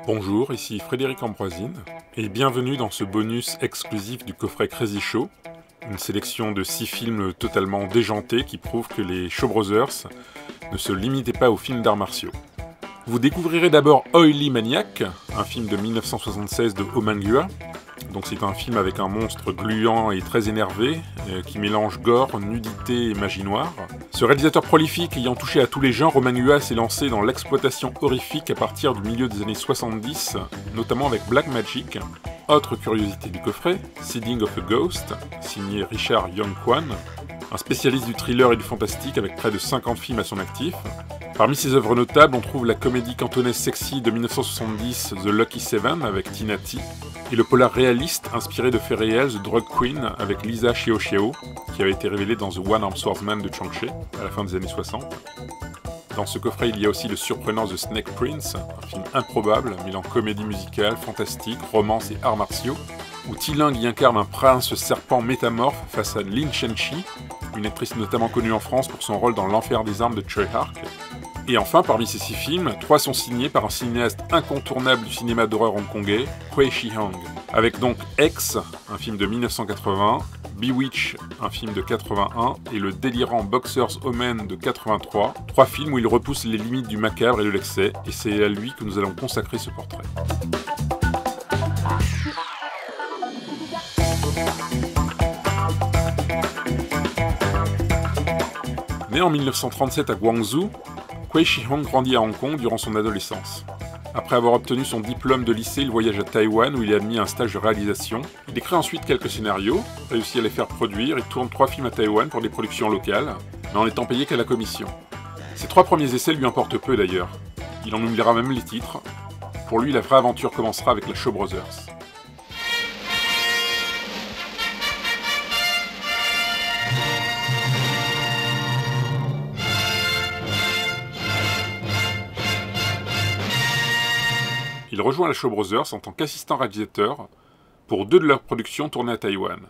Bonjour, ici Frédéric Ambroisine, et bienvenue dans ce bonus exclusif du coffret Crazy Show, une sélection de 6 films totalement déjantés qui prouvent que les Shaw Brothers ne se limitaient pas aux films d'arts martiaux. Vous découvrirez d'abord Oily Maniac, un film de 1976 de Oh Man-gua. Donc c'est un film avec un monstre gluant et très énervé, qui mélange gore, nudité et magie noire. Ce réalisateur prolifique ayant touché à tous les genres, Oh Man-gua s'est lancé dans l'exploitation horrifique à partir du milieu des années 70, notamment avec Black Magic. Autre curiosité du coffret, Seeding of a Ghost, signé Richard Young-Kwan, un spécialiste du thriller et du fantastique avec près de 50 films à son actif. Parmi ses œuvres notables, on trouve la comédie cantonaise sexy de 1970 The Lucky Seven avec Tina T, et le polar réaliste inspiré de faits réels The Drug Queen avec Lisa Chiao-Chiao, qui avait été révélée dans The One-Armed Swordsman de Chang-Chi à la fin des années 60. Dans ce coffret, il y a aussi le surprenant The Snake Prince, un film improbable, mêlant comédie musicale, fantastique, romance et arts martiaux, où Ti Lung y incarne un prince serpent métamorphe face à Lin Chen-chi, une actrice notamment connue en France pour son rôle dans L'Enfer des armes de Choi Hark. Et enfin, parmi ces 6 films, 3 sont signés par un cinéaste incontournable du cinéma d'horreur hongkongais, Kwei Shi-hong. Avec donc X, un film de 1980, Bewitch, un film de 81, et le délirant Boxer's Omen de 83, 3 films où il repousse les limites du macabre et de l'excès, et c'est à lui que nous allons consacrer ce portrait. Né en 1937 à Guangzhou, Kwei Shi-hong grandit à Hong Kong durant son adolescence. Après avoir obtenu son diplôme de lycée, il voyage à Taïwan où il est admis à un stage de réalisation. Il écrit ensuite quelques scénarios, réussit à les faire produire et tourne 3 films à Taïwan pour des productions locales, mais en n'étant payé qu'à la commission. Ses 3 premiers essais lui importent peu d'ailleurs. Il en oubliera même les titres. Pour lui, la vraie aventure commencera avec la Shaw Brothers. Il rejoint la Shaw Brothers en tant qu'assistant réalisateur pour 2 de leurs productions tournées à Taïwan.